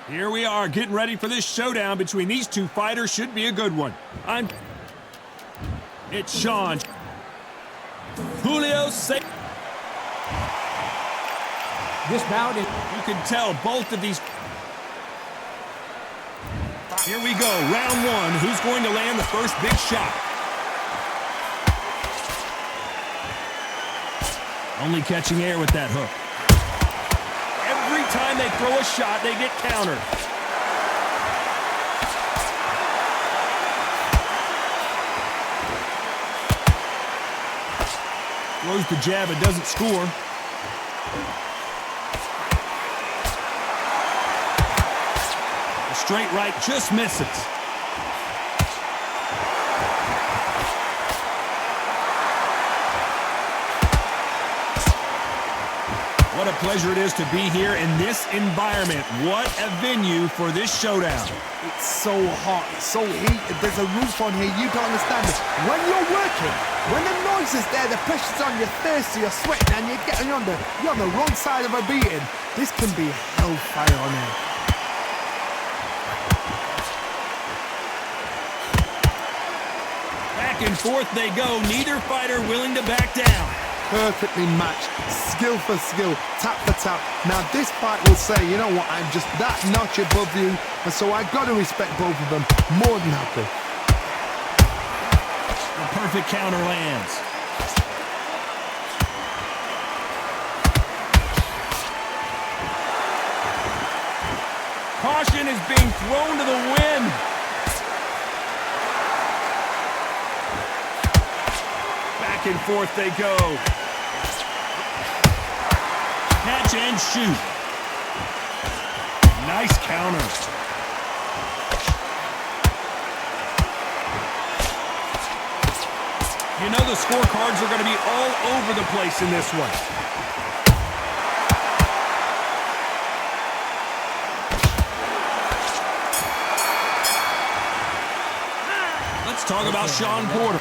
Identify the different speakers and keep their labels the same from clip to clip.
Speaker 1: Here we are, getting ready for this showdown between these two fighters. Should be a good one. It's Shawn. Julio Cesar.
Speaker 2: This bout is...
Speaker 1: You can tell both of these... Here we go, round one. Who's going to land the first big shot? Only catching air with that hook. Every time they throw a shot, they get countered. Throws the jab, it doesn't score. The straight right just misses. What a pleasure it is to be here in this environment. What a venue for this showdown.
Speaker 3: It's so hot, it's so heated. There's a roof on here, you don't understand it. When you're working, when the noise is there, the pressure's on, you're thirsty, you're sweating, and you're on the wrong side of a beating. This can be hellfire on here.
Speaker 1: Back and forth they go, neither fighter willing to back down.
Speaker 3: Perfectly matched, skill for skill, tap for tap. Now this fight will say, you know what, I'm just that notch above you, and so I've got to respect both of them more than happy.
Speaker 1: The perfect counter lands. Caution is being thrown to the wind. Back and forth they go. Catch and shoot. Nice counter. You know the scorecards are going to be all over the place in this one. Let's talk about Shawn Porter.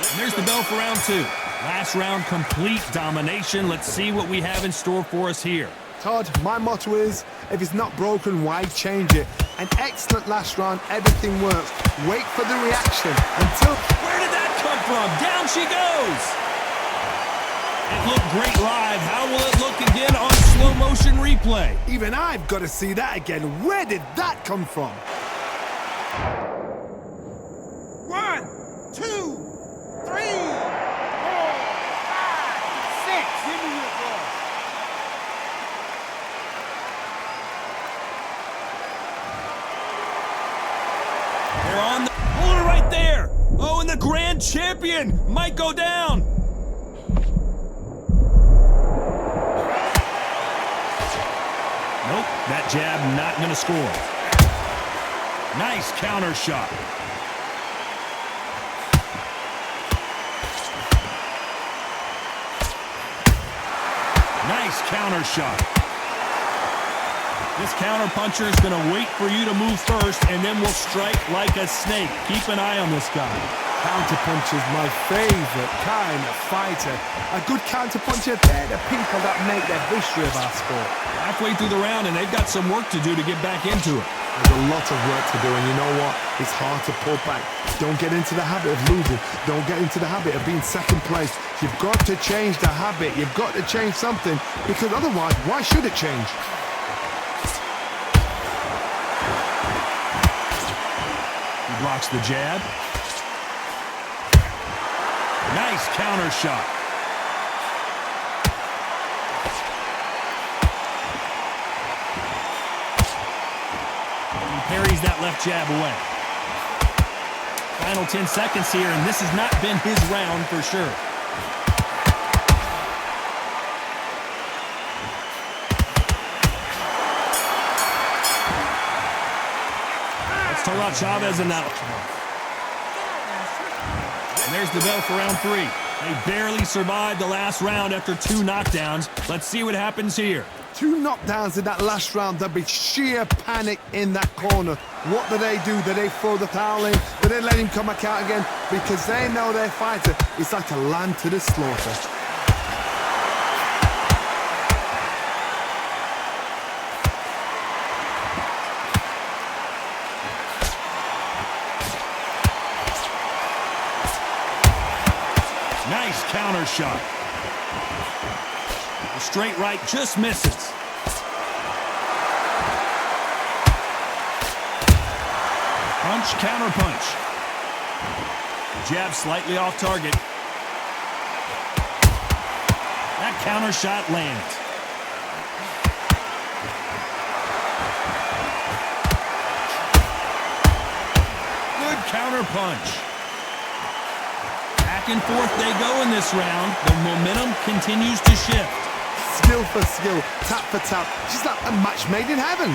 Speaker 1: And there's the bell for round two. Last round, complete domination. Let's see what we have in store for us here.
Speaker 3: Todd, my motto is, if it's not broken, why change it? An excellent last round, everything works. Wait for the reaction until...
Speaker 1: Where did that come from? Down she goes! It looked great live. How will it look again on slow motion replay?
Speaker 3: Even I've got to see that again. Where did that come from?
Speaker 4: 1, 2, 3, 4, 5, 6. Give me your ball.
Speaker 1: They're on the... Hold it right there! Oh, and the grand champion might go down. Nope, that jab not going to score. Nice counter shot. Nice counter shot. This counter puncher is going to wait for you to move first and then will strike like a snake. Keep an eye on this guy.
Speaker 3: Counter puncher is my favorite kind of fighter. A good counter puncher, they're the people that make the history of our sport.
Speaker 1: Halfway through the round and they've got some work to do to get back into it.
Speaker 3: There's a lot of work to do, and you know what? It's hard to pull back. Don't get into the habit of losing. Don't get into the habit of being second place. You've got to change the habit. You've got to change something, because otherwise, why should it change?
Speaker 1: He blocks the jab. Nice counter shot. Parries that left jab away. Final 10 seconds here, and this has not been his round for sure. Let's talk about Chavez and that. And there's the bell for round three. They barely survived the last round after 2 knockdowns. Let's see what happens here.
Speaker 3: 2 knockdowns in that last round. There'll be sheer panic in that corner. What do? Do they throw the towel in? Do they let him come back out again? Because they know their fighter is like a lamb to the slaughter.
Speaker 1: Nice counter shot. The straight right just misses. Punch, counter punch. Jab slightly off target. That counter shot lands. Good counter punch. Back and forth they go in this round. The momentum continues to shift.
Speaker 3: Skill for skill, tap for tap. She's like a match made in heaven.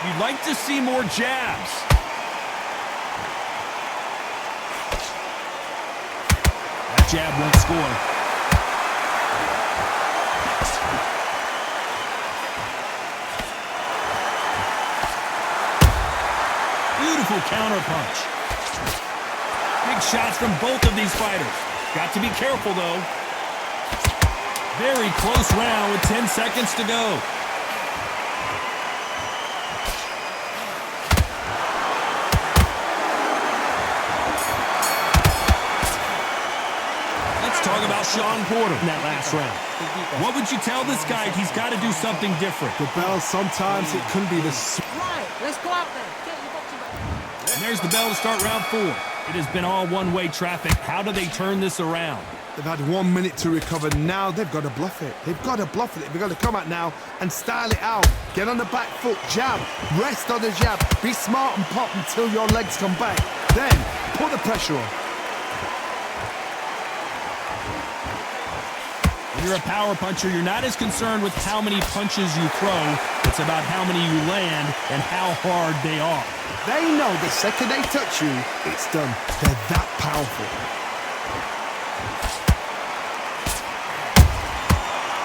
Speaker 1: You'd like to see more jabs. That jab won't score. Beautiful counter punch. Big shots from both of these fighters. Got to be careful, though. Very close round with 10 seconds to go. Talk about Shawn Porter in that last round. What would you tell this guy? He's got to do something different.
Speaker 3: The bell, sometimes it can be the...
Speaker 2: Right, let's go out there. Get your boxing back.
Speaker 1: And there's the bell to start round 4. It has been all one-way traffic. How do they turn this around?
Speaker 3: They've had 1 minute to recover. Now they've got to bluff it. They've got to bluff it. They've got to come out now and style it out. Get on the back foot, jab, rest on the jab. Be smart and pop until your legs come back. Then put the pressure on.
Speaker 1: When you're a power puncher, you're not as concerned with how many punches you throw. It's about how many you land and how hard they are.
Speaker 3: They know the second they touch you, it's done. They're that powerful.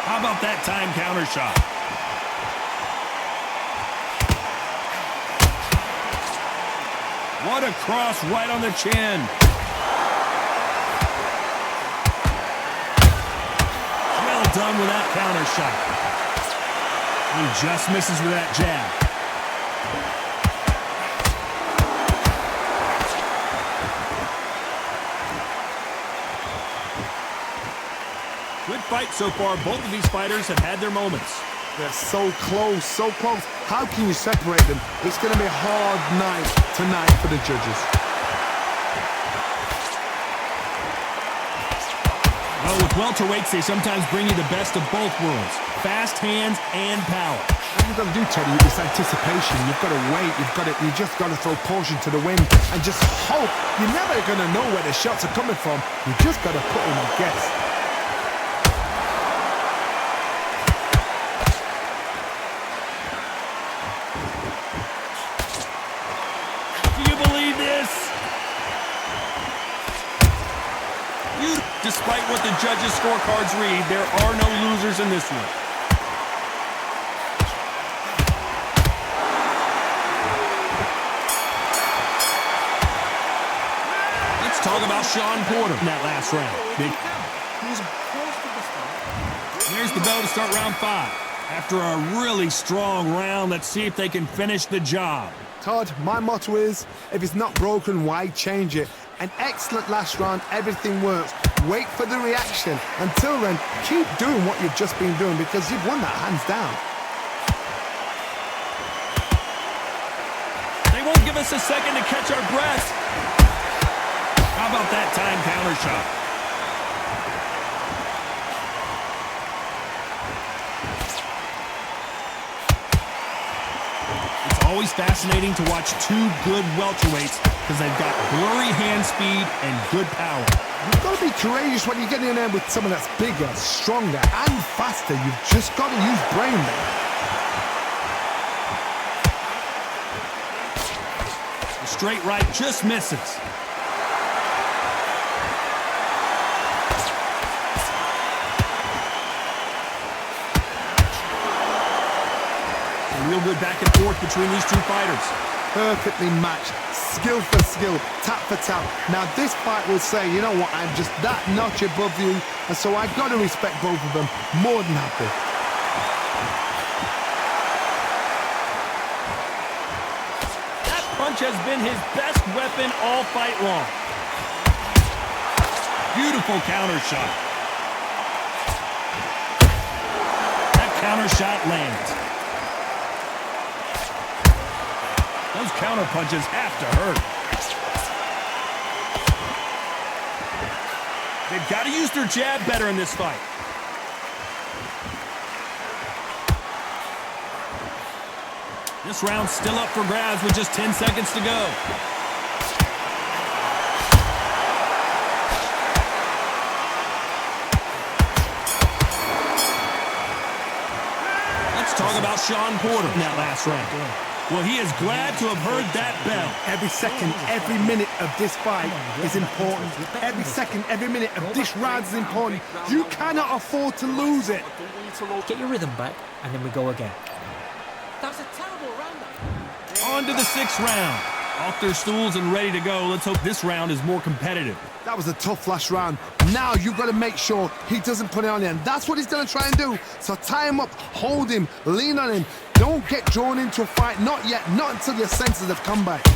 Speaker 1: How about that time counter shot? What a cross right on the chin. Done with that counter shot. He just misses with that jab. Good fight so far. Both of these fighters have had their moments.
Speaker 3: They're so close, so close. How can you separate them? It's going to be a hard night tonight for the judges.
Speaker 1: Well, with welterweights, they sometimes bring you the best of both worlds. Fast hands and power.
Speaker 3: What you've got to do, Teddy, is anticipation. You've got to wait. You just got to throw caution to the wind and just hope. You're never going to know where the shots are coming from. You just got to put in a guess.
Speaker 1: Do you believe this? Despite what the judges' scorecards read, there are no losers in this one. Let's talk about Shawn Porter in that last round. There's the bell to start round 5. After a really strong round, let's see if they can finish the job.
Speaker 3: Todd, my motto is, if it's not broken, why change it? An excellent last round, everything works. Wait for the reaction. Until then, keep doing what you've just been doing because you've won that hands down.
Speaker 1: They won't give us a second to catch our breath. How about that time counter shot? It's always fascinating to watch two good welterweights because they've got blurry hand speed and good power.
Speaker 3: You've got to be courageous when you get in there with someone that's bigger, stronger, and faster. You've just got to use brain there.
Speaker 1: The straight right just misses. A real good back and forth between these two fighters.
Speaker 3: perfectly matched, skill for skill, tap for tap. Now this fight will say, you know what, I'm just that notch above you, and so I got to respect both of them more than happy.
Speaker 1: That punch has been his best weapon all fight long. Beautiful counter shot. That counter shot lands. Those counter punches have to hurt. They've got to use their jab better in this fight. This round's still up for grabs with just 10 seconds to go. Let's talk about Shawn Porter in that last round. Well, he is glad to have heard that bell.
Speaker 3: Every second, every minute of this fight is important. Every second, every minute of this round is important. You cannot afford to lose it.
Speaker 2: Get your rhythm back, and then we go again. That's a terrible round.
Speaker 1: On to the 6th round. Off their stools and ready to go. Let's hope this round is more competitive.
Speaker 3: That was a tough last round. Now you've got to make sure he doesn't put it on you, and that's what he's going to try and do. So tie him up, hold him, lean on him. Don't get drawn into a fight. Not yet. Not until your senses have come back.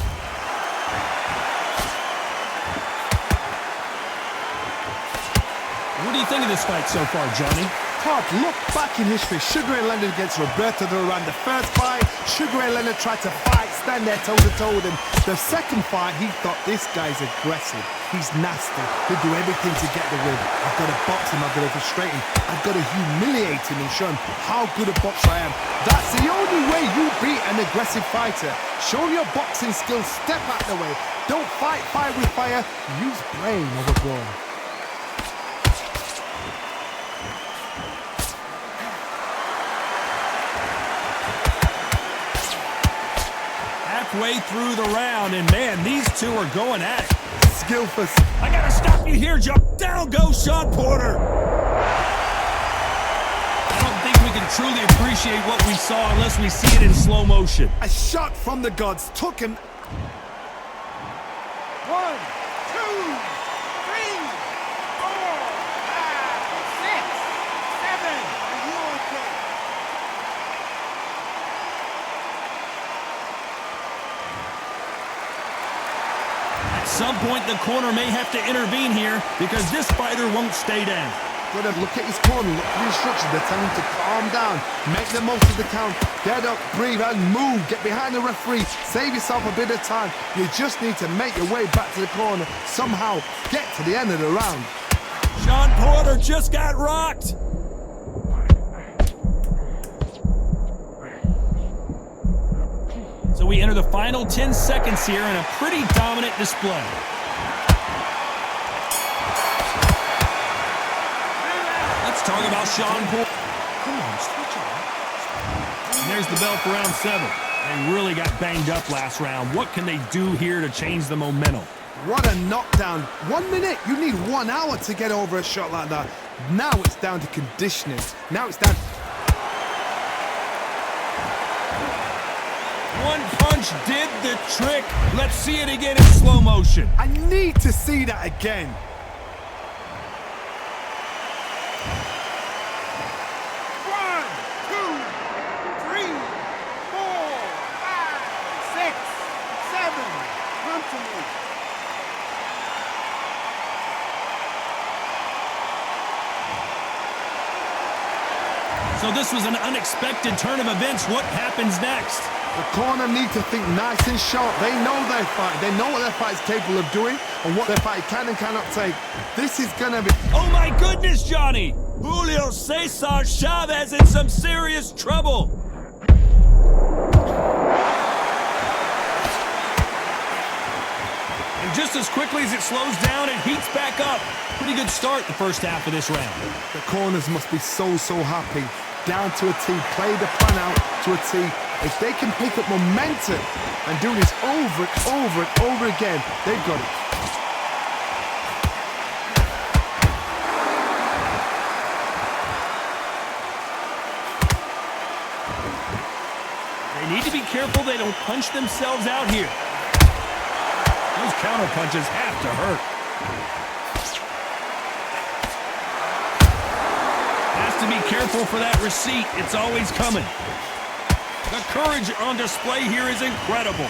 Speaker 1: What do you think of this fight so far, Johnny?
Speaker 3: Todd, look back in history. Sugar Ray Leonard against Roberto Duran. The first fight, Sugar Ray Leonard tried to fight, stand there toe-to-toe with him. The second fight, he thought, this guy's aggressive. He's nasty. He'll do everything to get the win. I've got to box him. I've got to frustrate him. I've got to humiliate him and show him how good a boxer I am. That's the only way you beat an aggressive fighter. Show your boxing skills. Step out the way. Don't fight fire with fire. Use brain over brawn.
Speaker 1: Halfway through the round, and man, these two are going at it.
Speaker 3: Skillful.
Speaker 1: I gotta stop you here, Joe. Down goes Shawn Porter. I don't think we can truly appreciate what we saw unless we see it in slow motion.
Speaker 3: A shot from the gods took him. 1, 2, 3, 4, 5, 6, 7. Are you okay?
Speaker 1: At some point, the corner may have to intervene here because this fighter won't stay down.
Speaker 3: Gotta look at his corner, look at the instructions. They're telling him to calm down, make the most of the count, get up, breathe, and move. Get behind the referee, save yourself a bit of time. You just need to make your way back to the corner. Somehow, get to the end of the round.
Speaker 1: Shawn Porter just got rocked. So we enter the final 10 seconds here in a pretty dominant display. Let's talk about Shawn Porter.
Speaker 2: Come on, switch on.
Speaker 1: And there's the bell for round 7. They really got banged up last round. What can they do here to change the momentum?
Speaker 3: What a knockdown. 1 minute, you need 1 hour to get over a shot like that. Now it's down to conditioning. Now it's down.
Speaker 1: One punch did the trick. Let's see it again in slow motion.
Speaker 3: I need to see that again.
Speaker 1: So this was an unexpected turn of events. What happens next?
Speaker 3: The corner need to think nice and sharp. They know their fight. They know what their fight is capable of doing and what their fight can and cannot take. This is gonna be...
Speaker 1: Oh my goodness, Johnny! Julio Cesar Chavez in some serious trouble. And just as quickly as it slows down, it heats back up. Pretty good start the first half of this round.
Speaker 3: The corners must be so happy. Down to a T, play the plan out to a T. If they can pick up momentum and do this over and over and over again, they've got it.
Speaker 1: They They need to be careful they don't punch themselves out here. Those counter punches have to hurt. Has to be careful for that receipt. It's always coming. The courage on display here is incredible.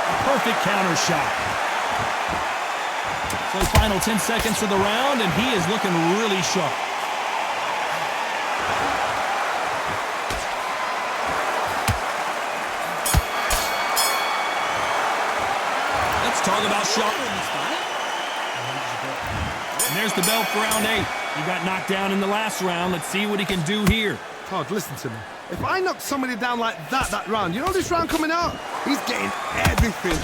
Speaker 1: A perfect counter shot. So final 10 seconds of the round, and he is looking really sharp. Let's talk about Shawn. And there's the bell for round 8. He got knocked down in the last round. Let's see what he can do here.
Speaker 3: Todd, listen to me. If I knock somebody down like that round, you know this round coming out? He's getting everything,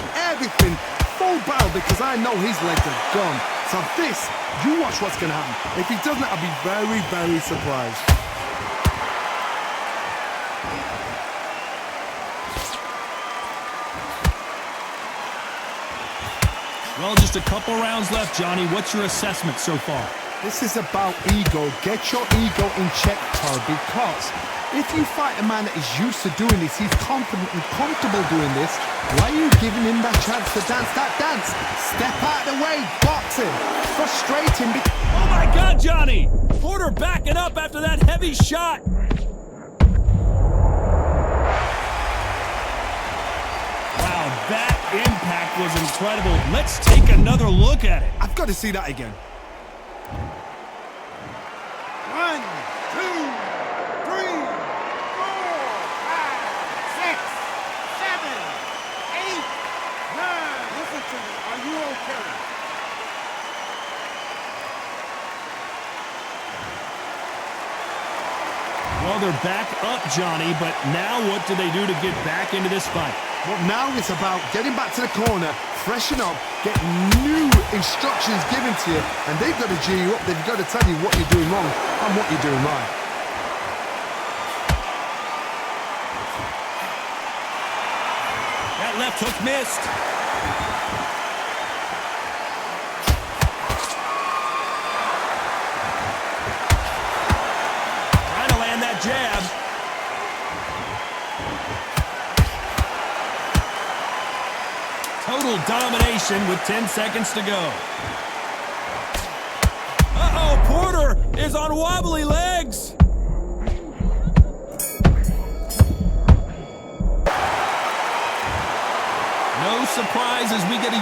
Speaker 3: full barrel, because I know his legs are gone. So this, you watch what's going to happen. If he doesn't, I'll be very, very surprised.
Speaker 1: Well, just a couple rounds left, Johnny. What's your assessment so far?
Speaker 3: This is about ego. Get your ego in check, Todd, because if you fight a man that is used to doing this, he's confident and comfortable doing this, why are you giving him that chance to dance that dance? Step out of the way, boxing. Frustrating.
Speaker 1: Oh my God, Johnny! Porter backing up after that heavy shot. Wow, that impact was incredible. Let's take another look at it.
Speaker 3: I've got to see that again.
Speaker 4: 1, 2, 3, 4, 5, 6, 7, 8, 9. Listen to me. Are you okay?
Speaker 1: Well, they're back up, Johnny, but now what do they do to get back into this fight?
Speaker 3: Well, now it's about getting back to the corner, freshen up, get new instructions given to you, and they've got to G you up. They've got to tell you what you're doing wrong and what you're doing right.
Speaker 1: That left hook missed. Trying to land that jab. Total domination with 10 seconds to go. Uh-oh, Porter is on wobbly legs. No surprise as we get a